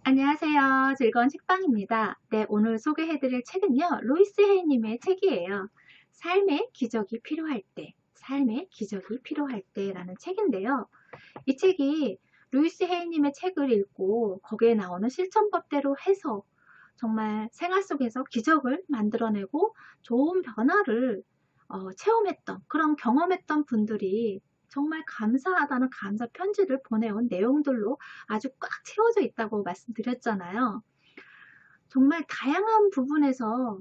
안녕하세요. 즐거운 책방입니다. 네, 오늘 소개해드릴 책은요, 루이스 헤이님의 책이에요. 삶의 기적이 필요할 때, 삶의 기적이 필요할 때라는 책인데요. 이 책이 루이스 헤이님의 책을 읽고 거기에 나오는 실천법대로 해서 정말 생활 속에서 기적을 만들어내고 좋은 변화를 체험했던 그런 경험했던 분들이 정말 감사하다는 감사 편지를 보내온 내용들로 아주 꽉 채워져 있다고 말씀드렸잖아요. 정말 다양한 부분에서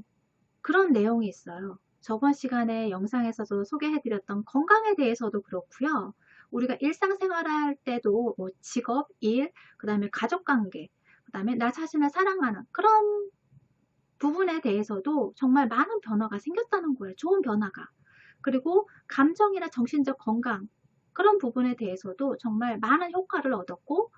그런 내용이 있어요. 저번 시간에 영상에서도 소개해드렸던 건강에 대해서도 그렇고요. 우리가 일상생활 할 때도 뭐 직업, 일, 그 다음에 가족관계, 그 다음에 나 자신을 사랑하는 그런 부분에 대해서도 정말 많은 변화가 생겼다는 거예요. 좋은 변화가. 그리고 감정이나 정신적 건강 그런 부분에 대해서도 정말 많은 효과를 얻었고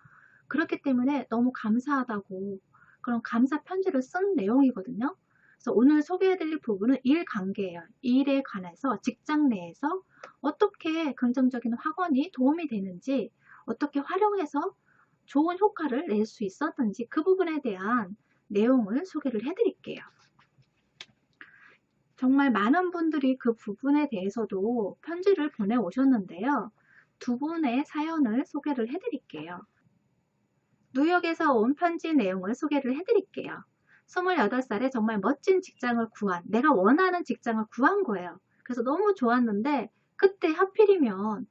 그렇기 때문에 너무 감사하다고 그런 감사 편지를 쓴 내용이거든요. 그래서 오늘 소개해드릴 부분은 일 관계예요. 일에 관해서 직장 내에서 어떻게 긍정적인 확언이 도움이 되는지 어떻게 활용해서 좋은 효과를 낼 수 있었는지 그 부분에 대한 내용을 소개를 해드릴게요. 정말 많은 분들이 그 부분에 대해서도 편지를 보내오셨는데요. 두 분의 사연을 소개를 해드릴게요. 뉴욕에서 온 편지 내용을 소개를 해드릴게요. 28살에 정말 멋진 직장을 구한, 내가 원하는 직장을 구한 거예요. 그래서 너무 좋았는데 그때 하필이면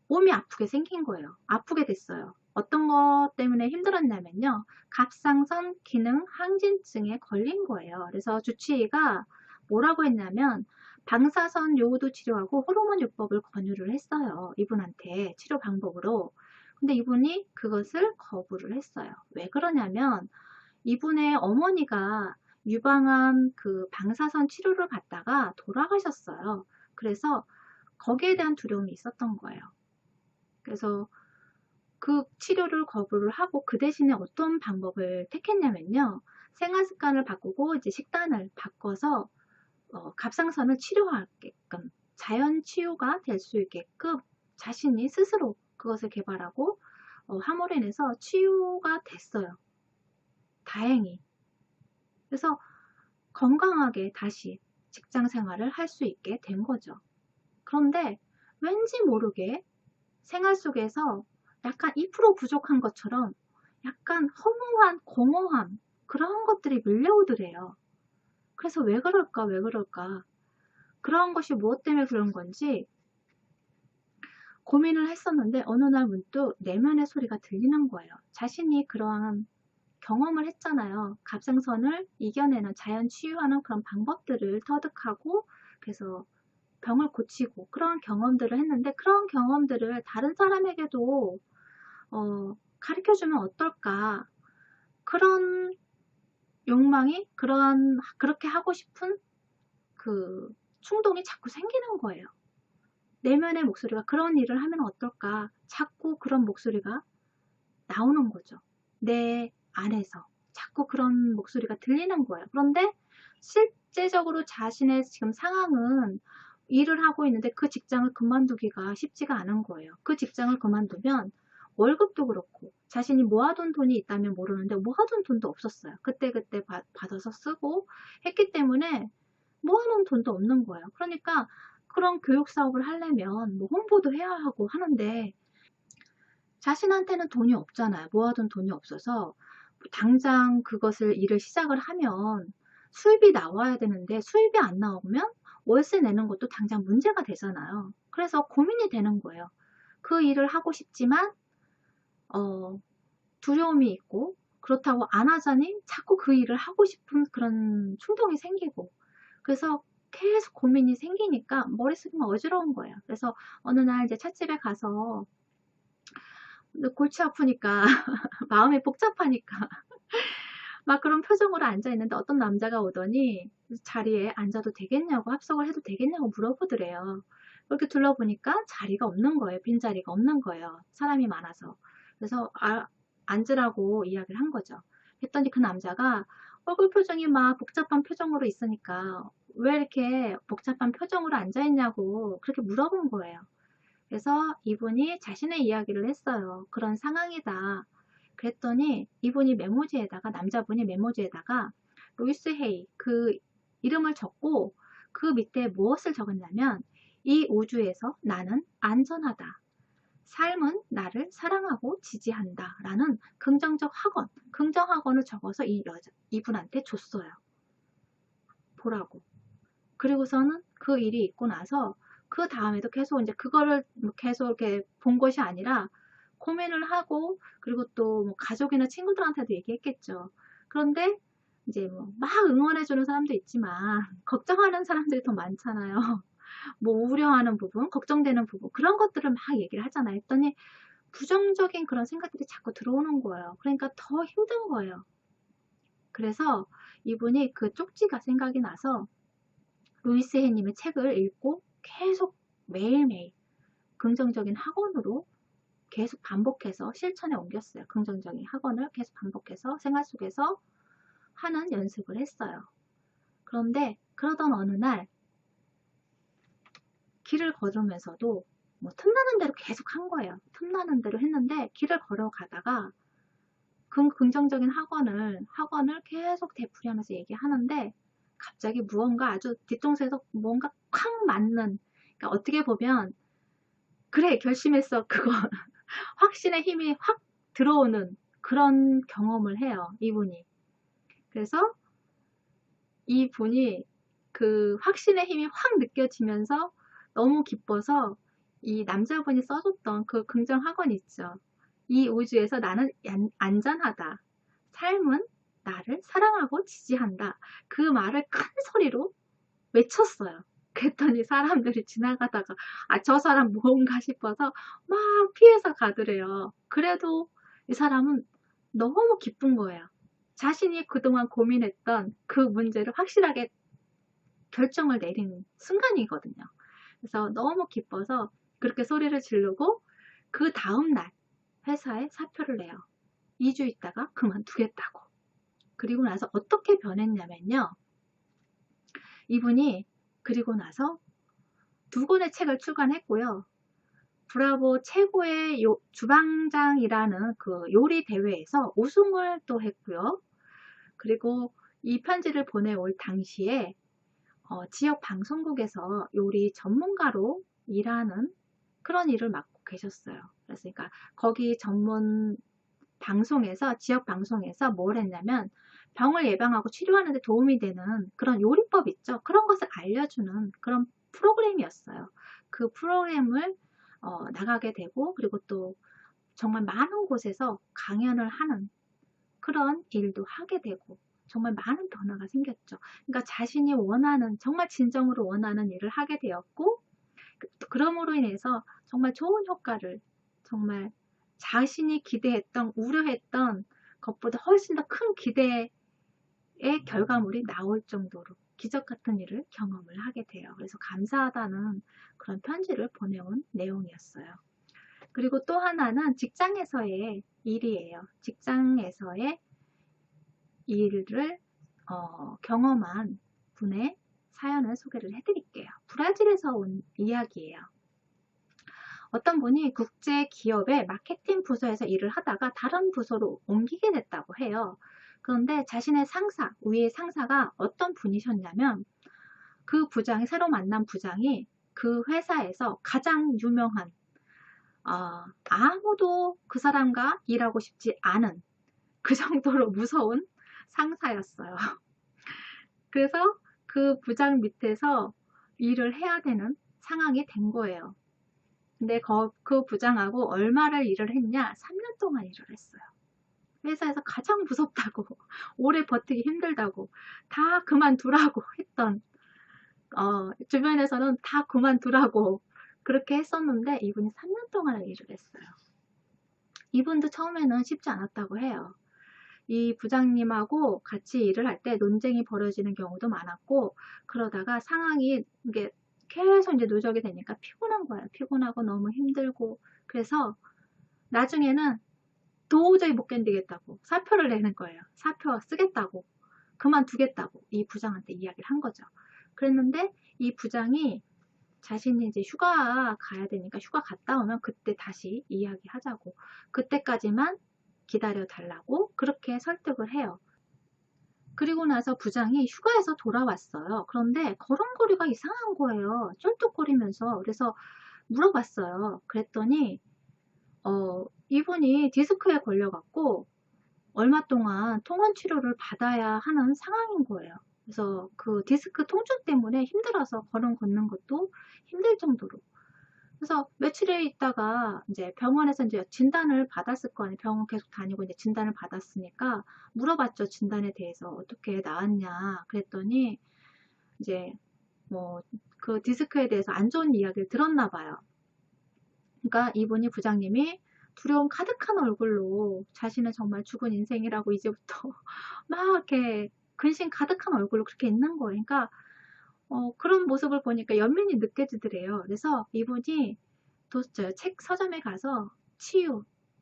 몸이 아프게 생긴 거예요. 아프게 됐어요. 어떤 것 때문에 힘들었냐면요. 갑상선 기능 항진증에 걸린 거예요. 그래서 주치의가 뭐라고 했냐면 방사선 요오도 치료하고 호르몬 요법을 권유를 했어요. 이분한테 치료 방법으로. 근데 이분이 그것을 거부를 했어요. 왜 그러냐면 이분의 어머니가 유방암 그 방사선 치료를 받다가 돌아가셨어요. 그래서 거기에 대한 두려움이 있었던 거예요. 그래서 그 치료를 거부를 하고 그 대신에 어떤 방법을 택했냐면요. 생활 습관을 바꾸고 이제 식단을 바꿔서 갑상선을 치료하게끔 자연 치유가 될 수 있게끔 자신이 스스로 그것을 개발하고 함으로 인해서 치유가 됐어요. 다행히. 그래서 건강하게 다시 직장 생활을 할 수 있게 된 거죠. 그런데 왠지 모르게 생활 속에서 약간 2% 부족한 것처럼 약간 허무한 공허함 그런 것들이 밀려오더래요. 그래서 왜 그럴까 왜 그럴까 그런 것이 무엇 때문에 그런 건지 고민을 했었는데 어느 날 문득 내면의 소리가 들리는 거예요. 자신이 그러한 경험을 했잖아요. 갑상선을 이겨내는 자연 치유하는 그런 방법들을 터득하고 그래서 병을 고치고 그런 경험들을 했는데 그런 경험들을 다른 사람에게도 가르쳐주면 어떨까 그런 욕망이 그렇게 하고 싶은 그 충동이 자꾸 생기는 거예요. 내면의 목소리가 그런 일을 하면 어떨까 자꾸 그런 목소리가 나오는 거죠. 내 안에서 자꾸 그런 목소리가 들리는 거예요. 그런데 실제적으로 자신의 지금 상황은 일을 하고 있는데 그 직장을 그만두기가 쉽지가 않은 거예요. 그 직장을 그만두면 월급도 그렇고 자신이 모아둔 돈이 있다면 모르는데 모아둔 돈도 없었어요. 그때그때 받아서 쓰고 했기 때문에 모아놓은 돈도 없는 거예요. 그러니까 그런 교육 사업을 하려면 뭐 홍보도 해야 하고 하는데 자신한테는 돈이 없잖아요. 모아둔 돈이 없어서 당장 그것을 일을 시작을 하면 수입이 나와야 되는데 수입이 안 나오면 월세 내는 것도 당장 문제가 되잖아요. 그래서 고민이 되는 거예요. 그 일을 하고 싶지만 두려움이 있고 그렇다고 안 하자니 자꾸 그 일을 하고 싶은 그런 충동이 생기고 그래서 계속 고민이 생기니까 머릿속이 막 어지러운 거예요. 그래서 어느 날 이제 찻집에 가서 골치 아프니까 마음이 복잡하니까 막 그런 표정으로 앉아 있는데 어떤 남자가 오더니 자리에 앉아도 되겠냐고 합석을 해도 되겠냐고 물어보더래요. 그렇게 둘러보니까 자리가 없는 거예요. 빈자리가 없는 거예요. 사람이 많아서. 그래서 앉으라고 이야기를 한 거죠. 했더니 그 남자가 얼굴 표정이 막 복잡한 표정으로 있으니까 왜 이렇게 복잡한 표정으로 앉아 있냐고 그렇게 물어본 거예요. 그래서 이분이 자신의 이야기를 했어요. 그런 상황이다. 그랬더니 이분이 메모지에다가, 남자분이 메모지에다가 루이스 헤이 그 이름을 적고 그 밑에 무엇을 적었냐면, 이 우주에서 나는 안전하다. 삶은 나를 사랑하고 지지한다. 라는 긍정적 학원, 긍정 학원을 적어서 이분한테 줬어요. 보라고. 그리고서는 그 일이 있고 나서 그 다음에도 계속 이제 그거를 계속 이렇게 본 것이 아니라 고민을 하고, 그리고 또 뭐 가족이나 친구들한테도 얘기했겠죠. 그런데 이제 뭐 막 응원해주는 사람도 있지만 걱정하는 사람들이 더 많잖아요. 뭐 우려하는 부분, 걱정되는 부분, 그런 것들을 막 얘기를 하잖아요. 했더니 부정적인 그런 생각들이 자꾸 들어오는 거예요. 그러니까 더 힘든 거예요. 그래서 이분이 그 쪽지가 생각이 나서 루이스 해님의 책을 읽고 계속 매일매일 긍정적인 학원으로 계속 반복해서 실천에 옮겼어요. 긍정적인 학원을 계속 반복해서 생활 속에서 하는 연습을 했어요. 그런데 그러던 어느 날 길을 걸으면서도 뭐 틈나는 대로 계속 한 거예요. 틈나는 대로 했는데 길을 걸어가다가 긍정적인 학원을 계속 되풀이하면서 얘기하는데 갑자기 무언가 아주 뒤통수에서 뭔가 콱 맞는, 그러니까 어떻게 보면 그래 결심했어 그거 확신의 힘이 확 들어오는 그런 경험을 해요, 이분이. 그래서 이분이 그 확신의 힘이 확 느껴지면서 너무 기뻐서 이 남자분이 써줬던 그 긍정 학원 있죠. 이 우주에서 나는 안전하다. 삶은 나를 사랑하고 지지한다. 그 말을 큰 소리로 외쳤어요. 그랬더니 사람들이 지나가다가 저 사람 뭔가 싶어서 막 피해서 가더래요. 그래도 이 사람은 너무 기쁜 거예요. 자신이 그동안 고민했던 그 문제를 확실하게 결정을 내린 순간이거든요. 그래서 너무 기뻐서 그렇게 소리를 지르고 그 다음날 회사에 사표를 내요. 2주 있다가 그만두겠다고. 그리고 나서 어떻게 변했냐면요. 이분이 그리고 나서 2권의 책을 출간했고요. 브라보 최고의 주방장이라는 그 요리 대회에서 우승을 또 했고요. 그리고 이 편지를 보내올 당시에 지역 방송국에서 요리 전문가로 일하는 그런 일을 맡고 계셨어요. 그러니까 거기 전문 방송에서, 지역 방송에서 뭘 했냐면 병을 예방하고 치료하는 데 도움이 되는 그런 요리법 있죠. 그런 것을 알려주는 그런 프로그램이었어요. 그 프로그램을 나가게 되고, 그리고 또 정말 많은 곳에서 강연을 하는 그런 일도 하게 되고, 정말 많은 변화가 생겼죠. 그러니까 자신이 원하는, 정말 진정으로 원하는 일을 하게 되었고, 그럼으로 인해서 정말 좋은 효과를, 정말 자신이 기대했던, 우려했던 것보다 훨씬 더 큰 기대의 결과물이 나올 정도로 기적 같은 일을 경험을 하게 돼요. 그래서 감사하다는 그런 편지를 보내온 내용이었어요. 그리고 또 하나는 직장에서의 일이에요. 직장에서의 일을 경험한 분의 사연을 소개를 해드릴게요. 브라질에서 온 이야기예요. 어떤 분이 국제 기업의 마케팅 부서에서 일을 하다가 다른 부서로 옮기게 됐다고 해요. 그런데 자신의 상사, 위의 상사가 어떤 분이셨냐면 그 부장이, 새로 만난 부장이 그 회사에서 가장 유명한, 아무도 그 사람과 일하고 싶지 않은 그 정도로 무서운 상사였어요. 그래서 그 부장 밑에서 일을 해야 되는 상황이 된 거예요. 근데 그 부장하고 얼마를 일을 했냐? 3년 동안 일을 했어요. 회사에서 가장 무섭다고, 오래 버티기 힘들다고, 다 그만두라고 했던, 주변에서는 다 그만두라고 그렇게 했었는데 이분이 3년 동안 일을 했어요. 이분도 처음에는 쉽지 않았다고 해요. 이 부장님하고 같이 일을 할 때 논쟁이 벌어지는 경우도 많았고, 그러다가 상황이 이게 계속 이제 누적이 되니까 피곤한 거예요. 피곤하고 너무 힘들고, 그래서 나중에는 도저히 못 견디겠다고 사표를 내는 거예요. 사표 쓰겠다고, 그만두겠다고 이 부장한테 이야기를 한 거죠. 그랬는데 이 부장이 자신이 이제 휴가 가야 되니까 휴가 갔다 오면 그때 다시 이야기하자고, 그때까지만 기다려 달라고 그렇게 설득을 해요. 그리고 나서 부장이 휴가에서 돌아왔어요. 그런데 걸음걸이가 이상한 거예요. 쩔뚝거리면서. 그래서 물어봤어요. 그랬더니 이분이 디스크에 걸려갖고 얼마 동안 통원 치료를 받아야 하는 상황인 거예요. 그래서 그 디스크 통증 때문에 힘들어서 걸음 걷는 것도 힘들 정도로. 그래서 며칠에 있다가 이제 병원에서 이제 진단을 받았을 거 아니에요. 병원 계속 다니고 이제 진단을 받았으니까 물어봤죠. 진단에 대해서 어떻게 나았냐. 그랬더니 이제 뭐 그 디스크에 대해서 안 좋은 이야기를 들었나 봐요. 그러니까 이분이 부장님이 두려움 가득한 얼굴로 자신은 정말 죽은 인생이라고 이제부터 막 이렇게 근심 가득한 얼굴로 그렇게 있는 거예요. 그러니까 그런 모습을 보니까 연민이 느껴지더래요. 그래서 이분이 책 서점에 가서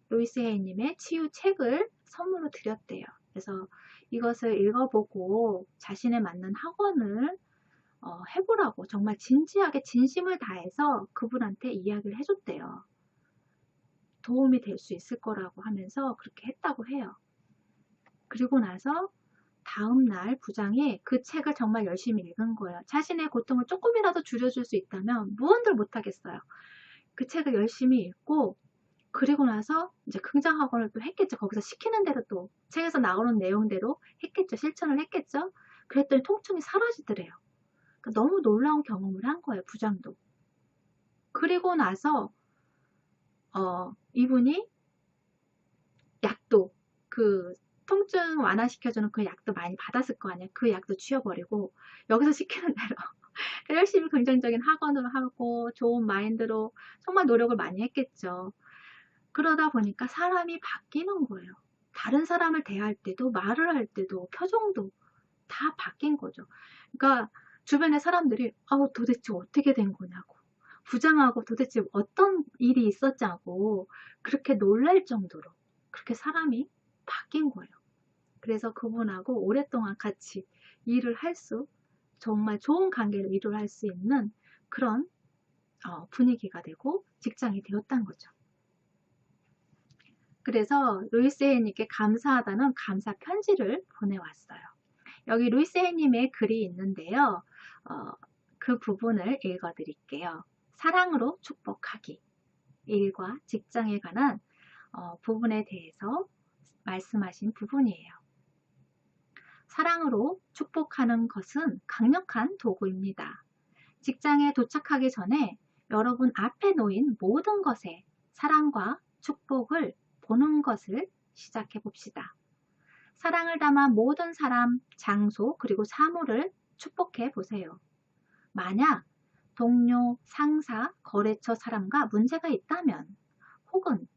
루이스 헤이님의 치유 책을 선물로 드렸대요. 그래서 이것을 읽어보고 자신에 맞는 학원을 해보라고 정말 진지하게 진심을 다해서 그분한테 이야기를 해줬대요. 도움이 될 수 있을 거라고 하면서 그렇게 했다고 해요. 그리고 나서 다음날 부장이 그 책을 정말 열심히 읽은 거예요. 자신의 고통을 조금이라도 줄여줄 수 있다면 무언들 못하겠어요. 그 책을 열심히 읽고 그리고 나서 이제 긍정학원을 또 했겠죠. 거기서 시키는 대로 또 책에서 나오는 내용대로 했겠죠. 실천을 했겠죠. 그랬더니 통증이 사라지더래요. 그러니까 너무 놀라운 경험을 한 거예요. 부장도. 그리고 나서 이분이 약도 그 통증 완화시켜주는 그 약도 많이 받았을 거 아니에요. 그 약도 치워버리고 여기서 시키는 대로 열심히 긍정적인 학원을 하고 좋은 마인드로 정말 노력을 많이 했겠죠. 그러다 보니까 사람이 바뀌는 거예요. 다른 사람을 대할 때도 말을 할 때도 표정도 다 바뀐 거죠. 그러니까 주변의 사람들이 도대체 어떻게 된 거냐고 부장하고 도대체 어떤 일이 있었냐고 그렇게 놀랄 정도로 그렇게 사람이 바뀐 거예요. 그래서 그분하고 오랫동안 같이 일을 할 수 정말 좋은 관계를 이루할 수 있는 그런 분위기가 되고 직장이 되었다는 거죠. 그래서 루이스 헤이님께 감사하다는 감사 편지를 보내왔어요. 여기 루이스 헤이님의 글이 있는데요. 그 부분을 읽어드릴게요. 사랑으로 축복하기. 일과 직장에 관한 부분에 대해서 말씀하신 부분이에요. 사랑으로 축복하는 것은 강력한 도구입니다. 직장에 도착하기 전에 여러분 앞에 놓인 모든 것에 사랑과 축복을 보는 것을 시작해 봅시다. 사랑을 담아 모든 사람, 장소, 그리고 사물을 축복해 보세요. 만약 동료, 상사, 거래처 사람과 문제가 있다면 혹은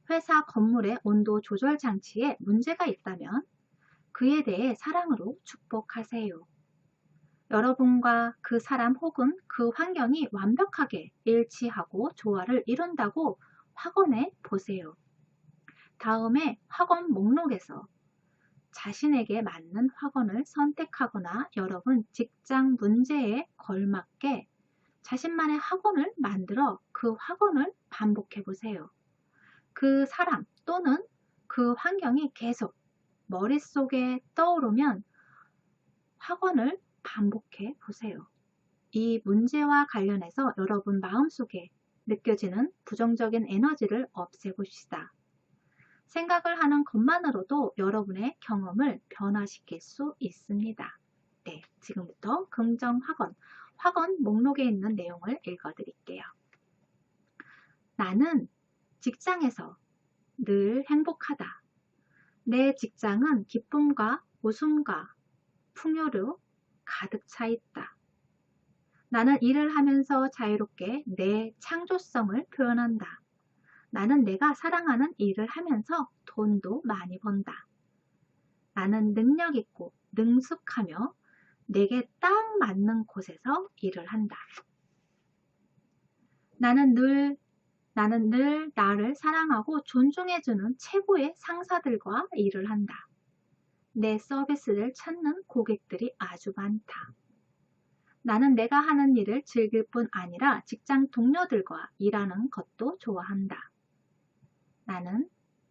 회사 건물의 온도 조절 장치에 문제가 있다면 그에 대해 사랑으로 축복하세요. 여러분과 그 사람 혹은 그 환경이 완벽하게 일치하고 조화를 이룬다고 확언해 보세요. 다음에 확언 목록에서 자신에게 맞는 확언을 선택하거나 여러분 직장 문제에 걸맞게 자신만의 확언을 만들어 그 확언을 반복해 보세요. 그 사람 또는 그 환경이 계속 머릿속에 떠오르면 확언을 반복해 보세요. 이 문제와 관련해서 여러분 마음속에 느껴지는 부정적인 에너지를 없애봅시다. 생각을 하는 것만으로도 여러분의 경험을 변화시킬 수 있습니다. 네, 지금부터 긍정 확언 목록에 있는 내용을 읽어드릴게요. 나는 직장에서 늘 행복하다. 내 직장은 기쁨과 웃음과 풍요로 가득 차 있다. 나는 일을 하면서 자유롭게 내 창조성을 표현한다. 나는 내가 사랑하는 일을 하면서 돈도 많이 번다. 나는 능력 있고 능숙하며 내게 딱 맞는 곳에서 일을 한다. 나는 늘 나를 사랑하고 존중해주는 최고의 상사들과 일을 한다. 내 서비스를 찾는 고객들이 아주 많다. 나는 내가 하는 일을 즐길 뿐 아니라 직장 동료들과 일하는 것도 좋아한다. 나는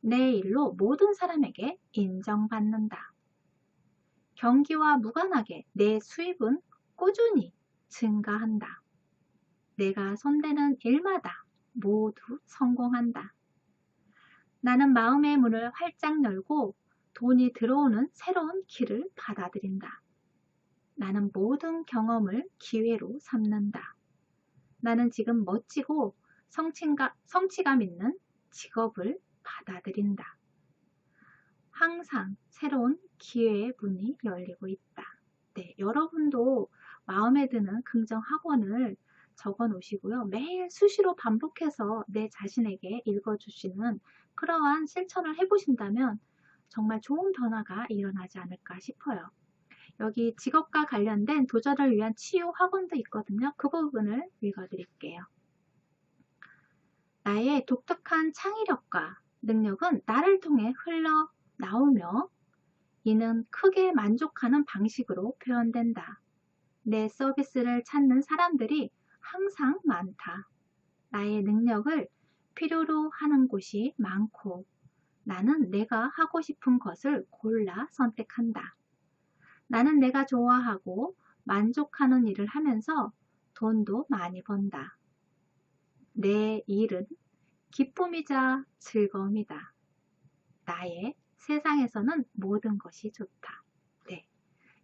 내 일로 모든 사람에게 인정받는다. 경기와 무관하게 내 수입은 꾸준히 증가한다. 내가 손대는 일마다 모두 성공한다. 나는 마음의 문을 활짝 열고 돈이 들어오는 새로운 길을 받아들인다. 나는 모든 경험을 기회로 삼는다. 나는 지금 멋지고 성취감 있는 직업을 받아들인다. 항상 새로운 기회의 문이 열리고 있다. 네, 여러분도 마음에 드는 긍정 학원을 적어 놓으시고요. 매일 수시로 반복해서 내 자신에게 읽어주시는 그러한 실천을 해보신다면 정말 좋은 변화가 일어나지 않을까 싶어요. 여기 직업과 관련된 도전을 위한 치유 학원도 있거든요. 그 부분을 읽어드릴게요. 나의 독특한 창의력과 능력은 나를 통해 흘러나오며 이는 크게 만족하는 방식으로 표현된다. 내 서비스를 찾는 사람들이 항상 많다. 나의 능력을 필요로 하는 곳이 많고 나는 내가 하고 싶은 것을 골라 선택한다. 나는 내가 좋아하고 만족하는 일을 하면서 돈도 많이 번다. 내 일은 기쁨이자 즐거움이다. 나의 세상에서는 모든 것이 좋다. 네,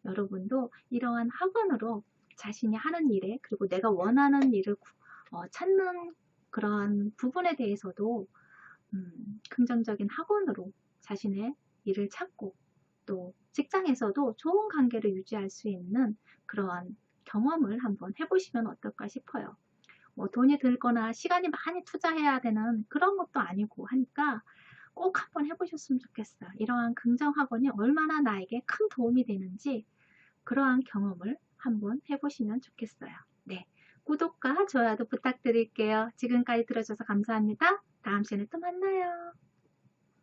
여러분도 이러한 학원으로 자신이 하는 일에 그리고 내가 원하는 일을 찾는 그러한 부분에 대해서도 긍정적인 학원으로 자신의 일을 찾고 또 직장에서도 좋은 관계를 유지할 수 있는 그러한 경험을 한번 해보시면 어떨까 싶어요. 뭐 돈이 들거나 시간이 많이 투자해야 되는 그런 것도 아니고 하니까 꼭 한번 해보셨으면 좋겠어요. 이러한 긍정학원이 얼마나 나에게 큰 도움이 되는지 그러한 경험을 한번 해보시면 좋겠어요. 네, 구독과 좋아요도 부탁드릴게요. 지금까지 들어주셔서 감사합니다. 다음 시간에 또 만나요.